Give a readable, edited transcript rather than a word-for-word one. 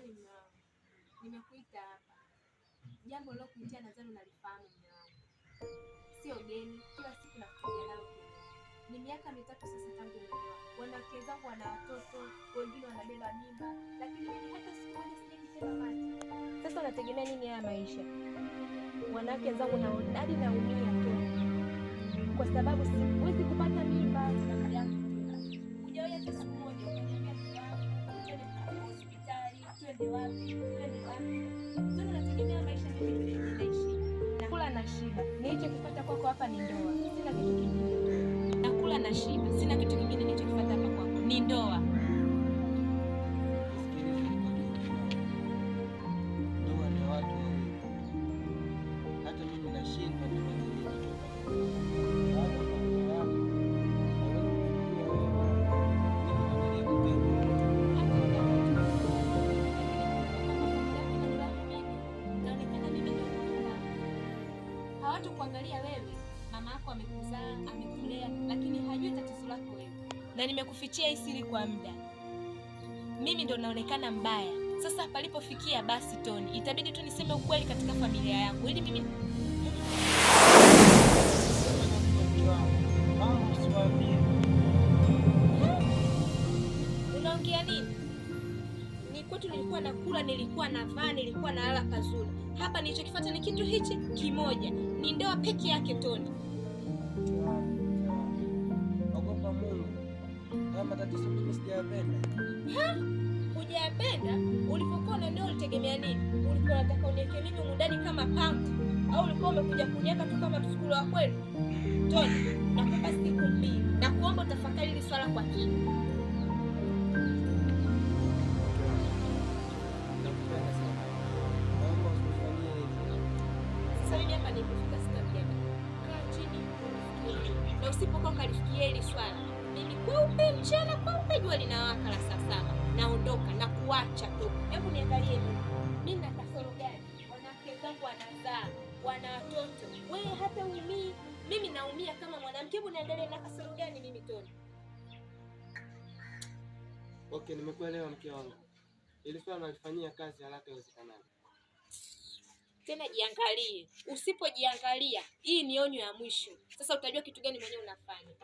Toni mume wangu, nimekuita hapa. Jambo lilokuitia nadhani unalifahamu mume wangu. Sio geni, kila siku nafikiria nalo kelele. Ni miaka 3 sasa tangu nimeoa. Wanawake zangu wana watoto, wengine wanabeba mimba, lakini mimi hata siku moja sijajitema mate. Sasa unategemea nini haya maisha? Wanawake zangu na hadi naumia tu. Kwa sababu siwezi kupata mimba na kadi yangu. Hujawahi hata siku moja ukaniambia twende hospitali, twende wapi? Sasa unategemea maisha mimi ninaishi. Nakula na shiba. Nilichokipata kwako hapa ni ndoa. Sina kitu kingine. Nakula na shiba. Sina kitu kingine nilichokipata hapa kwako. Ni ndoa. Kuangalia wewe, mama yako amekuzaa, amekulea, lakini hajui tatizo lako wewe. Na nimekufichia hii siri kwa muda. Mimi ndo naonekana mbaya. Sasa palipofikia basi Toni, itabidi tu niseme ukweli katika familia yangu. Ili mimi unaongea nini? Ni kwetu nilikuwa nakula, nilikuwa navaa, nilikuwa nalala pazuri. Hapa nilichokifuata ni kitu hichi kimoja. Ni ndoa peke yake Toni. Ogopa Mungu. Kama tatizo mimi sijapenda. Hujapenda? Ulipokuwa na ndoa ulitegemea nini? Ulikuwa unataka uniweke mimi mundani kama pango? Au ulikuwa umekuja kuniweka tu kama msukulu wa kweli? Toni, nakupa siku 2. Na kuomba utafakari hili swala kwa kina. Na usipokuwa kalifikia hili swala, mimi kweupe mchana kweupe jua linawaka la saa 7, naondoka na kuacha tu. Hebu niangalie mimi na kasoro gani? Wanawake zangu wanazaa, wana watoto. Wewe hata umii, mimi naumia kama mwanamke. Hebu niangalie na kasoro gani mimi Toni? Okay, nimekuelewa mke wangu. Ili swala nalifanyia kazi haraka iwezekanavyo. Tena jiangalie. Usipojiangalia, hii ni onyo ya mwisho. Sasa utajua kitu gani mwenyewe unafanya.